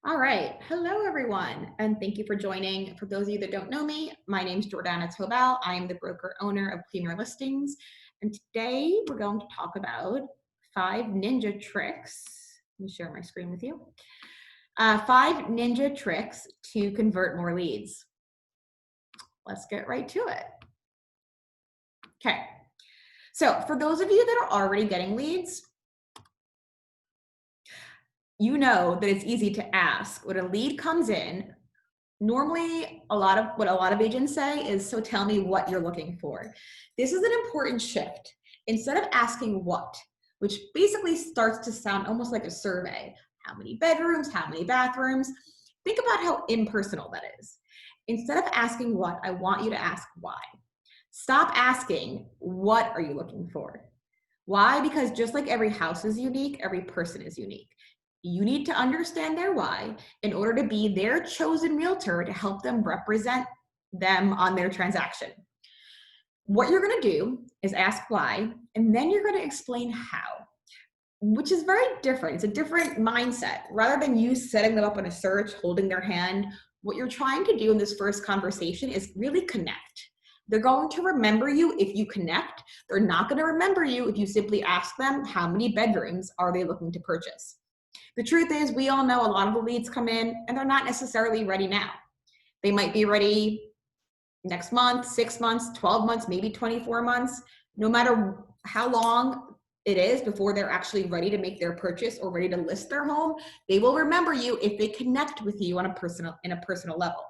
All right. Hello, everyone, and thank you for joining. For those of you that don't know me, my name is Jordana Tobal. I am the broker owner of Premier Listings, and today we're going to talk about 5 ninja tricks. Let me share my screen with you. 5 ninja tricks to convert more leads. Let's get right to it. Okay. So for those of you that are already getting leads, you know that it's easy to ask. When a lead comes in, normally what a lot of agents say is, so tell me what you're looking for. This is an important shift. Instead of asking what, which basically starts to sound almost like a survey, how many bedrooms, how many bathrooms, think about how impersonal that is. Instead of asking what, I want you to ask why. Stop asking, what are you looking for? Why? Because just like every house is unique, every person is unique. You need to understand their why in order to be their chosen realtor to help them represent them on their transaction. What you're going to do is ask why, and then you're going to explain how, which is very different. It's a different mindset. Rather than you setting them up on a search, holding their hand, what you're trying to do in this first conversation is really connect. They're going to remember you if you connect. They're not going to remember you if you simply ask them how many bedrooms are they looking to purchase. The truth is, we all know a lot of the leads come in and they're not necessarily ready now. They might be ready next month, 6 months, 12 months, maybe 24 months. No matter how long it is before they're actually ready to make their purchase or ready to list their home, they will remember you if they connect with you in a personal level.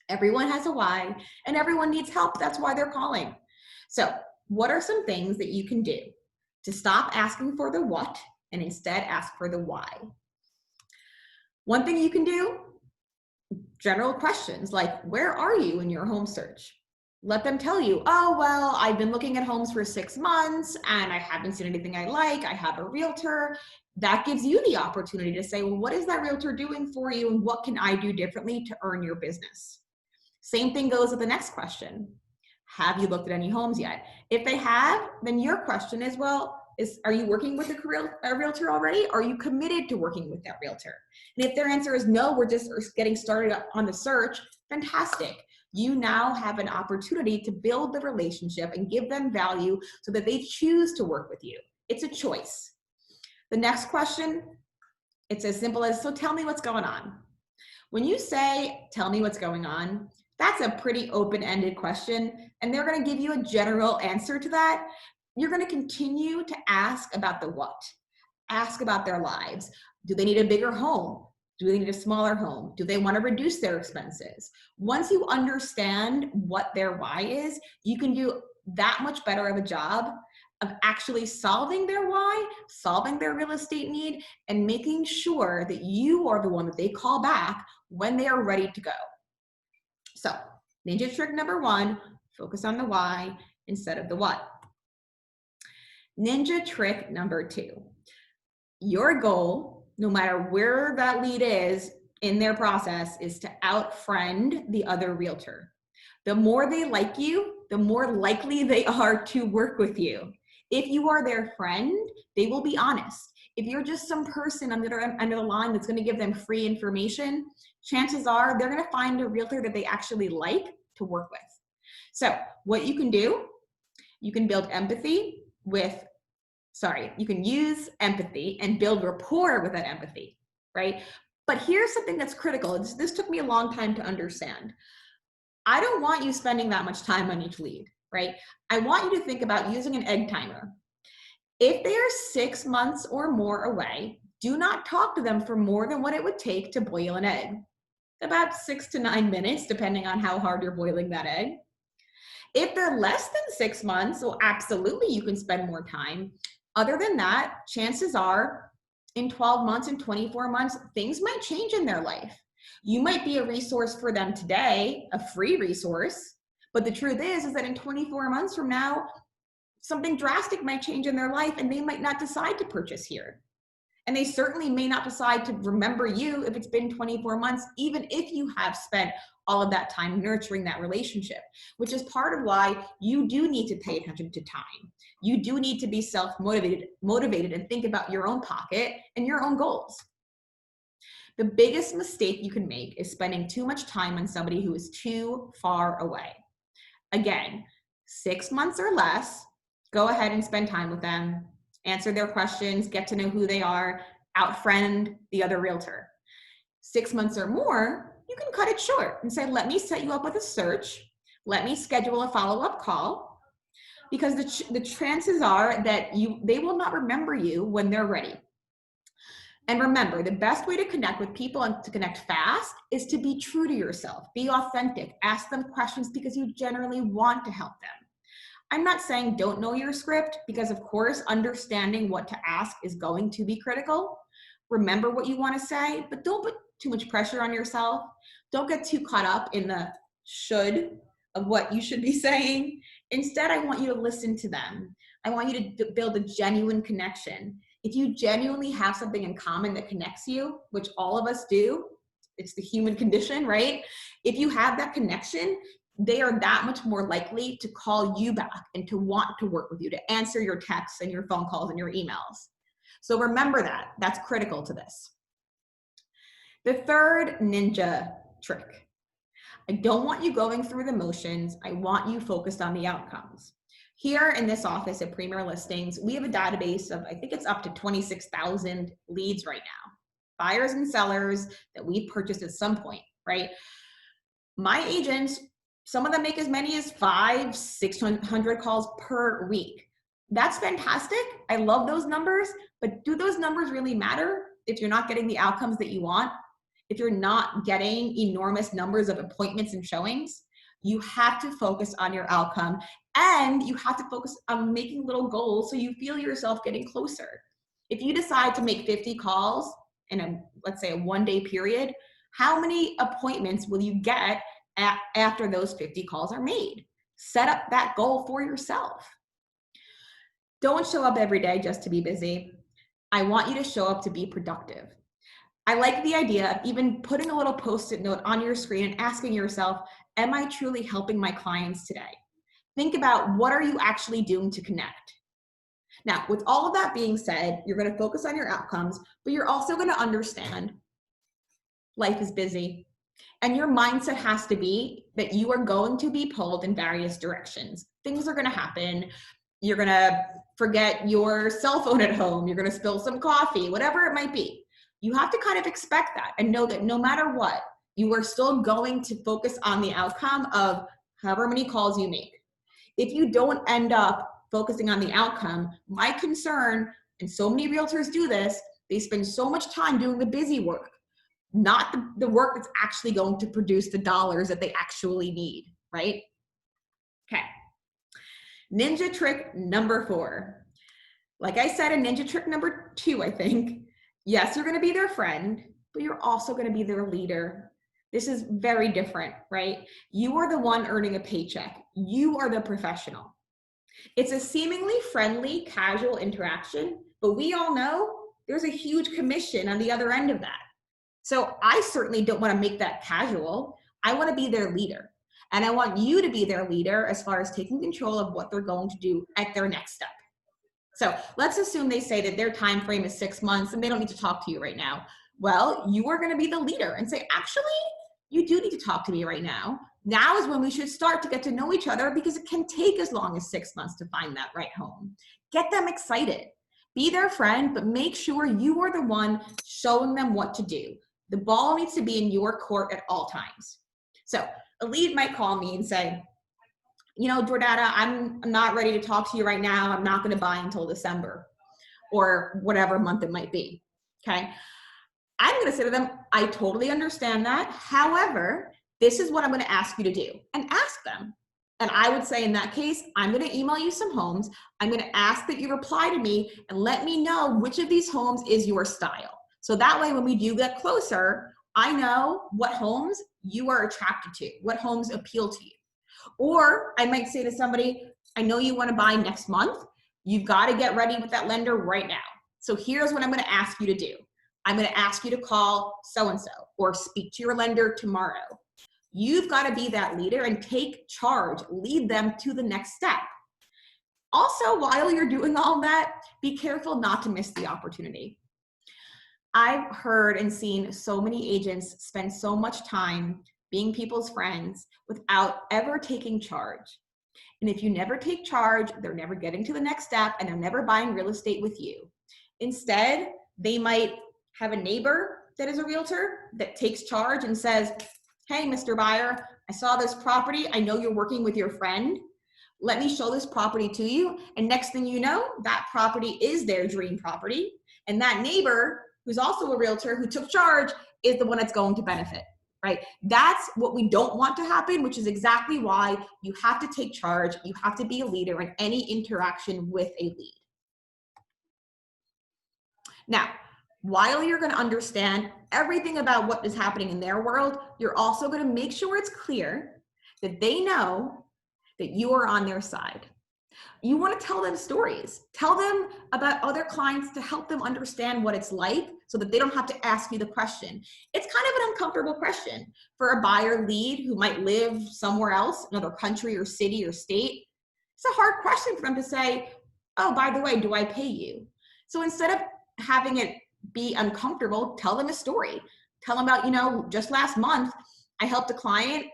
Everyone has a why and everyone needs help. That's why they're calling. So, what are some things that you can do to stop asking for the what and instead ask for the why? One thing you can do, general questions like, where are you in your home search? Let them tell you, oh, well, I've been looking at homes for 6 months and I haven't seen anything I like. I have a realtor. That gives you the opportunity to say, well, what is that realtor doing for you and what can I do differently to earn your business? Same thing goes with the next question. Have you looked at any homes yet? If they have, then your question is, well, are you working with a realtor already? Are you committed to working with that realtor? And if their answer is no, we're just getting started on the search, fantastic. You now have an opportunity to build the relationship and give them value so that they choose to work with you. It's a choice. The next question, it's as simple as, so tell me what's going on. When you say, tell me what's going on, that's a pretty open-ended question, and they're going to give you a general answer to that. You're going to continue to ask about the what. Ask about their lives. Do they need a bigger home? Do they need a smaller home? Do they want to reduce their expenses? Once you understand what their why is, you can do that much better of a job of actually solving their why, solving their real estate need, and making sure that you are the one that they call back when they are ready to go. So, ninja trick number 1, focus on the why instead of the what. Ninja trick number 2, your goal, no matter where that lead is in their process, is to out-friend the other realtor. The more they like you, the more likely they are to work with you. If you are their friend, they will be honest. If you're just some person under the line that's going to give them free information, chances are they're going to find a realtor that they actually like to work with. So what you can do, you can build empathy with, you can use empathy and build rapport with that empathy, right? But here's something that's critical. This took me a long time to understand. I don't want you spending that much time on each lead, right? I want you to think about using an egg timer. If they are 6 months or more away, do not talk to them for more than what it would take to boil an egg. About 6 to 9 minutes, depending on how hard you're boiling that egg. If they're less than 6 months, well, absolutely you can spend more time. Other than that, chances are in 12 months and 24 months, things might change in their life. You might be a resource for them today, a free resource, but the truth is that in 24 months from now, something drastic might change in their life and they might not decide to purchase here. And they certainly may not decide to remember you if it's been 24 months, even if you have spent all of that time nurturing that relationship, which is part of why you do need to pay attention to time. You do need to be self-motivated and think about your own pocket and your own goals. The biggest mistake you can make is spending too much time on somebody who is too far away. Again, 6 months or less, go ahead and spend time with them, answer their questions, get to know who they are, outfriend the other realtor. 6 months or more, you can cut it short and say, let me set you up with a search. Let me schedule a follow-up call, because the chances are that they will not remember you when they're ready. And remember, the best way to connect with people and to connect fast is to be true to yourself. Be authentic. Ask them questions because you generally want to help them. I'm not saying don't know your script, because of course, understanding what to ask is going to be critical. Remember what you want to say, but don't put too much pressure on yourself. Don't get too caught up in the should of what you should be saying. Instead, I want you to listen to them. I want you to build a genuine connection. If you genuinely have something in common that connects you, which all of us do, it's the human condition, right? If you have that connection, they are that much more likely to call you back and to want to work with you, to answer your texts and your phone calls and your emails. So remember that. That's critical to this. The third ninja trick. I don't want you going through the motions. I want you focused on the outcomes. Here in this office at Premier Listings, we have a database of, I think it's up to 26,000 leads right now. Buyers and sellers that we've purchased at some point, right? My agents, some of them make as many as 500-600 calls per week. That's fantastic. I love those numbers, but do those numbers really matter if you're not getting the outcomes that you want? If you're not getting enormous numbers of appointments and showings? You have to focus on your outcome, and you have to focus on making little goals so you feel yourself getting closer. If you decide to make 50 calls in let's say a 1-day period, how many appointments will you get after those 50 calls are made? Set up that goal for yourself. Don't show up every day just to be busy. I want you to show up to be productive. I like the idea of even putting a little Post-it note on your screen and asking yourself, am I truly helping my clients today? Think about, what are you actually doing to connect? Now, with all of that being said, you're going to focus on your outcomes, but you're also going to understand life is busy. And your mindset has to be that you are going to be pulled in various directions. Things are going to happen. You're going to forget your cell phone at home. You're going to spill some coffee, whatever it might be. You have to kind of expect that and know that no matter what, you are still going to focus on the outcome of however many calls you make. If you don't end up focusing on the outcome, my concern, and so many realtors do this, they spend so much time doing the busy work, not the work that's actually going to produce the dollars that they actually need, right? Okay. Ninja trick number 4. Like I said, in ninja trick number 2, I think, yes, you're going to be their friend, but you're also going to be their leader. This is very different, right? You are the one earning a paycheck. You are the professional. It's a seemingly friendly, casual interaction, but we all know there's a huge commission on the other end of that. So I certainly don't want to make that casual. I want to be their leader. And I want you to be their leader as far as taking control of what they're going to do at their next step. So let's assume they say that their time frame is 6 months and they don't need to talk to you right now. Well, you are going to be the leader and say, actually, you do need to talk to me right now. Now is when we should start to get to know each other, because it can take as long as 6 months to find that right home. Get them excited. Be their friend, but make sure you are the one showing them what to do. The ball needs to be in your court at all times. So a lead might call me and say, you know, Jordana, I'm not ready to talk to you right now. I'm not going to buy until December or whatever month it might be. Okay. I'm going to say to them, I totally understand that. However, this is what I'm going to ask you to do, and ask them. And I would say in that case, I'm going to email you some homes. I'm going to ask that you reply to me and let me know which of these homes is your style. So that way, when we do get closer, I know what homes you are attracted to, what homes appeal to you. Or I might say to somebody, I know you want to buy next month. You've got to get ready with that lender right now. So here's what I'm going to ask you to do. I'm going to ask you to call so-and-so or speak to your lender tomorrow. You've got to be that leader and take charge, lead them to the next step. Also, while you're doing all that, be careful not to miss the opportunity. I've heard and seen so many agents spend so much time being people's friends without ever taking charge. And if you never take charge, they're never getting to the next step and they're never buying real estate with you. Instead, they might have a neighbor that is a realtor that takes charge and says, hey, Mr. Buyer, I saw this property. I know you're working with your friend. Let me show this property to you. And next thing you know, that property is their dream property. And that neighbor, who's also a realtor who took charge, is the one that's going to benefit, right? That's what we don't want to happen, which is exactly why you have to take charge. You have to be a leader in any interaction with a lead. Now, while you're going to understand everything about what is happening in their world, you're also going to make sure it's clear that they know that you are on their side. You want to tell them stories. Tell them about other clients to help them understand what it's like so that they don't have to ask you the question. It's kind of an uncomfortable question for a buyer lead who might live somewhere else, another country or city or state. It's a hard question for them to say, oh, by the way, do I pay you? So instead of having it be uncomfortable, tell them a story. Tell them about, just last month, I helped a client.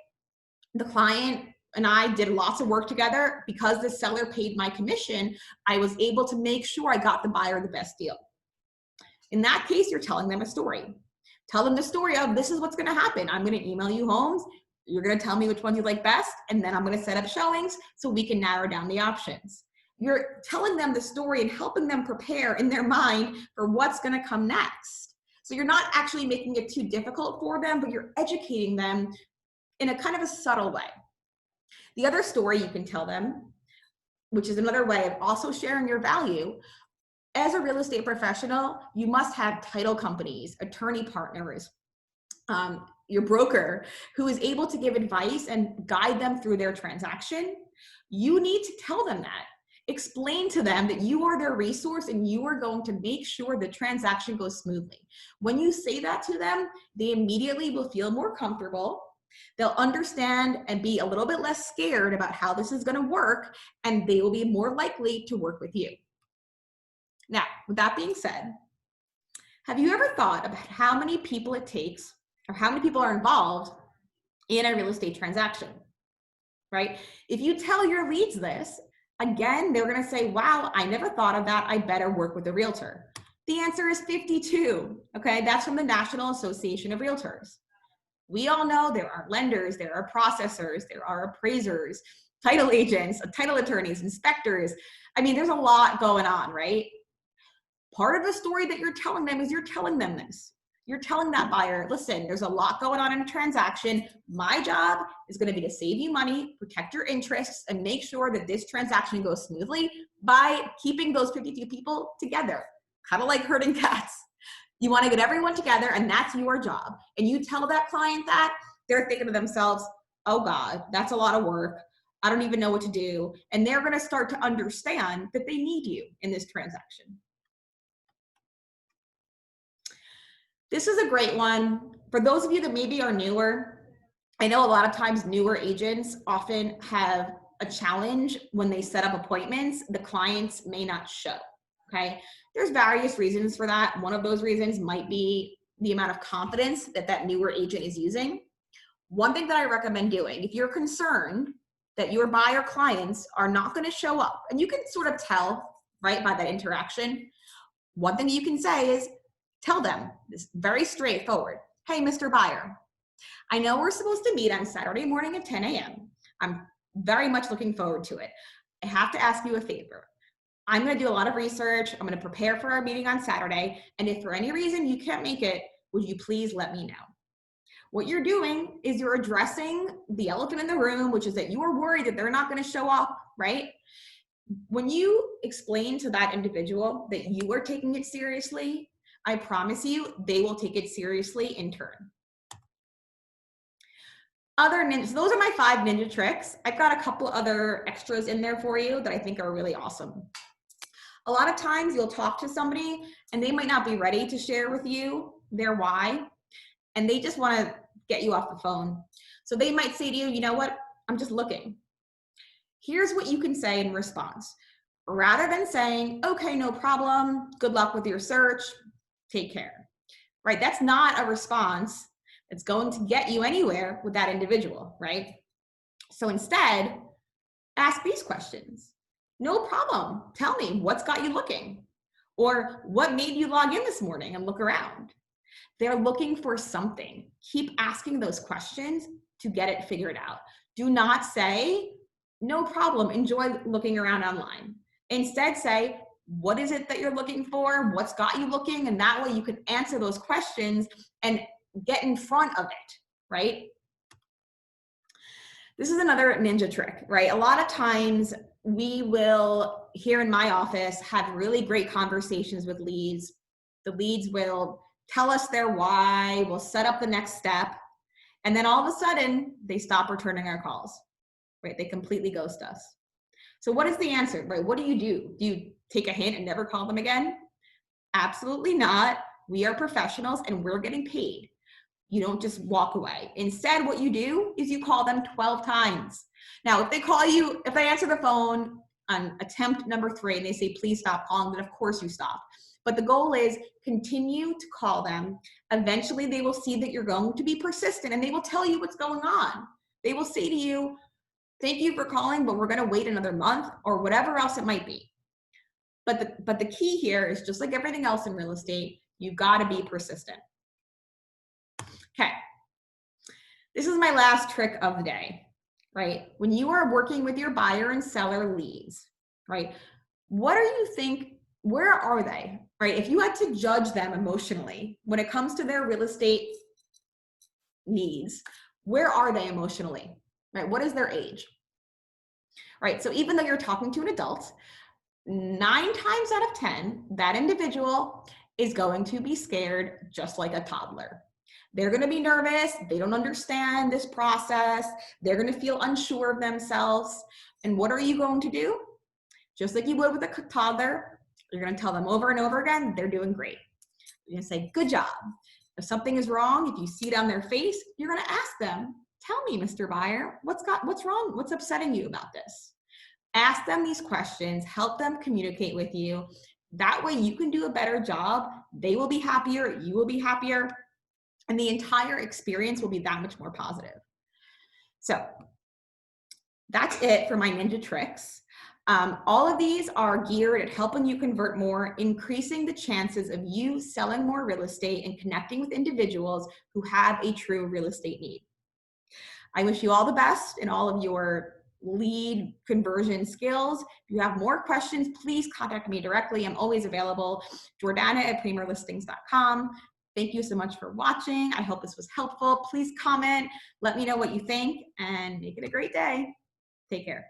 The client and I did lots of work together. Because the seller paid my commission, I was able to make sure I got the buyer the best deal. In that case, you're telling them a story. Tell them the story of, this is what's going to happen. I'm going to email you homes. You're going to tell me which ones you like best. And then I'm going to set up showings so we can narrow down the options. You're telling them the story and helping them prepare in their mind for what's going to come next. So you're not actually making it too difficult for them, but you're educating them in a kind of a subtle way. The other story you can tell them, which is another way of also sharing your value, as a real estate professional, you must have title companies, attorney partners, your broker who is able to give advice and guide them through their transaction. You need to tell them that. Explain to them that you are their resource and you are going to make sure the transaction goes smoothly. When you say that to them, they immediately will feel more comfortable. They'll understand and be a little bit less scared about how this is going to work, and they will be more likely to work with you. Now, with that being said, have you ever thought about how many people it takes or how many people are involved in a real estate transaction, right? If you tell your leads this, again, they're going to say, wow, I never thought of that. I better work with a realtor. The answer is 52. Okay, that's from the National Association of Realtors. We all know there are lenders, there are processors, there are appraisers, title agents, title attorneys, inspectors. I mean, there's a lot going on, right? Part of the story that you're telling them is you're telling them this. You're telling that buyer, listen, there's a lot going on in a transaction. My job is going to be to save you money, protect your interests, and make sure that this transaction goes smoothly by keeping those 52 people together, kind of like herding cats. You want to get everyone together, and that's your job. And you tell that client that, they're thinking to themselves, oh God, that's a lot of work. I don't even know what to do. And they're going to start to understand that they need you in this transaction. This is a great one. For those of you that maybe are newer, I know a lot of times newer agents often have a challenge when they set up appointments. The clients may not show, okay? There's various reasons for that. One of those reasons might be the amount of confidence that that newer agent is using. One thing that I recommend doing, if you're concerned that your buyer clients are not going to show up, and you can sort of tell, right, by that interaction, one thing you can say is, tell them this very straightforward. Hey, Mr. Buyer, I know we're supposed to meet on Saturday morning at 10 a.m. I'm very much looking forward to it. I have to ask you a favor. I'm going to do a lot of research. I'm going to prepare for our meeting on Saturday. And if for any reason you can't make it, would you please let me know? What you're doing is you're addressing the elephant in the room, which is that you are worried that they're not going to show up, right? When you explain to that individual that you are taking it seriously, I promise you, they will take it seriously in turn. Other ninjas, those are my 5 ninja tricks. I've got a couple other extras in there for you that I think are really awesome. A lot of times you'll talk to somebody and they might not be ready to share with you their why, and they just want to get you off the phone. So they might say to you, you know what, I'm just looking. Here's what you can say in response. Rather than saying, okay, no problem, good luck with your search, take care. right? That's not a response that's going to get you anywhere with that individual, right? So instead, ask these questions. No problem. Tell me what's got you looking, or what made you log in this morning and look around. They're looking for something. Keep asking those questions to get it figured out. Do not say, no problem, enjoy looking around online. Instead say, what is it that you're looking for? What's got you looking? And that way you can answer those questions and get in front of it, right? This is another ninja trick, right? A lot of times we will, here in my office, have really great conversations with leads. The leads will tell us their why, we'll set up the next step, and then all of a sudden they stop returning our calls, right? They completely ghost us. So what is the answer, right? What do? Do you take a hint and never call them again? Absolutely not. We are professionals and we're getting paid. You don't just walk away. Instead, what you do is you call them 12 times. Now, if they call you, if they answer the phone on attempt number 3 and they say, please stop calling, then of course you stop. But the goal is continue to call them. Eventually, they will see that you're going to be persistent and they will tell you what's going on. They will say to you, thank you for calling, but we're going to wait another month or whatever else it might be. But the key here is just like everything else in real estate, you've got to be persistent. Okay, this is my last trick of the day, right? When you are working with your buyer and seller leads, right? What do you think, where are they, right? If you had to judge them emotionally when it comes to their real estate needs, where are they emotionally, right? What is their age, right? So even though you're talking to an adult, 9 times out of 10, that individual is going to be scared just like a toddler. They're going to be nervous. They don't understand this process. They're going to feel unsure of themselves. And what are you going to do? Just like you would with a toddler, you're going to tell them over and over again, they're doing great. You're going to say, good job. If something is wrong, if you see it on their face, you're going to ask them, tell me, Mr. Buyer, what's wrong? What's upsetting you about this? Ask them these questions, help them communicate with you. That way you can do a better job. They will be happier. You will be happier. And the entire experience will be that much more positive. So that's it for my ninja tricks. All of these are geared at helping you convert more, increasing the chances of you selling more real estate and connecting with individuals who have a true real estate need. I wish you all the best in all of your lead conversion skills. If you have more questions, please contact me directly. I'm always available. Jordana@premierlistings.com. Thank you so much for watching. I hope this was helpful. Please comment. Let me know what you think and make it a great day. Take care.